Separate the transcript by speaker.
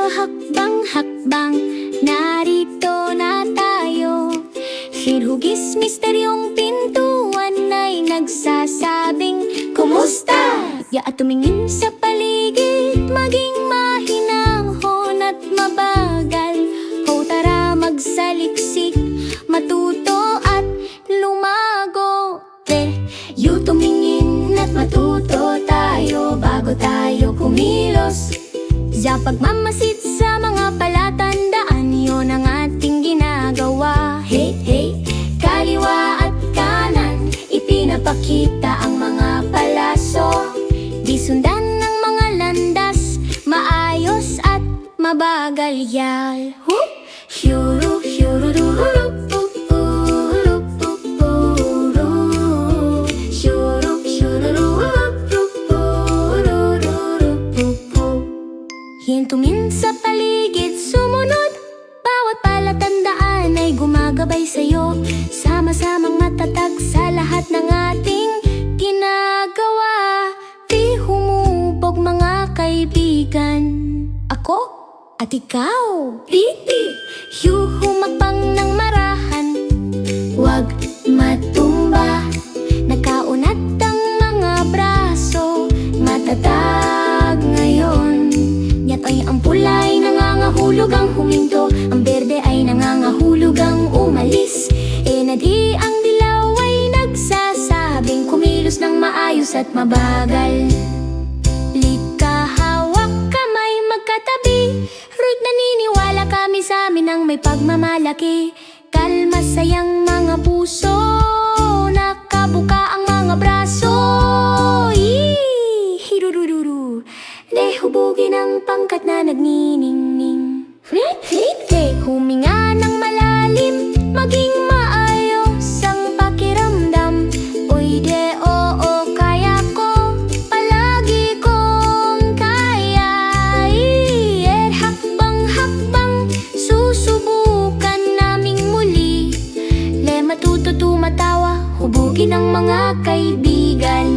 Speaker 1: hakbang-hakbang, narito na tayo. Hirhugis misteryong pintuan ay nagsasabing, kumusta? Ya at tumingin sa paligid, maging mahinahon at mabagal. O tara magsaliksik, matuto at lumago. Yu tumingin at matuto tayo bago tayo kumilos. Sa pagmamasid sa mga palatandaan, yun ang ating ginagawa. Hey, hey, kaliwa at kanan, ipinapakita ang mga palaso. Di sundan ng mga landas, maayos at mabagal yal. Hyuru, hyurururu. Hintumin sa paligid, sumunod. Bawat palatandaan ay gumagabay sa'yo. Sama-samang matatag sa lahat ng ating ginagawa. Di humubog mga kaibigan. Ako at ikaw. Titi, humakbang ng marahan. Huwag matumba. Nakaunat ang mga braso. Matatag ngayon. Ay ang pula ay nangangahulog ang huminto, ang berde ay nangangahulog ang umalis. Na di ang dilaw ay nagsasabing kumilos ng maayos at mabagal. Lika, hawak, kamay, magkatabi. Root, naniniwala kami sa amin ang may pagmamalaki. Kalma, sayang mga puso, nakabuka ang mga braso. Hirurururu, hubugin ang pangkat na nagniningning. Huminga ng malalim, maging maayos ang pakiramdam. Oy de, oo, kaya ko, palagi kong kaya. Hakbang-hakbang, susubukan naming muli. Le matuto tumatawa, hubugin ang mga kaibigan.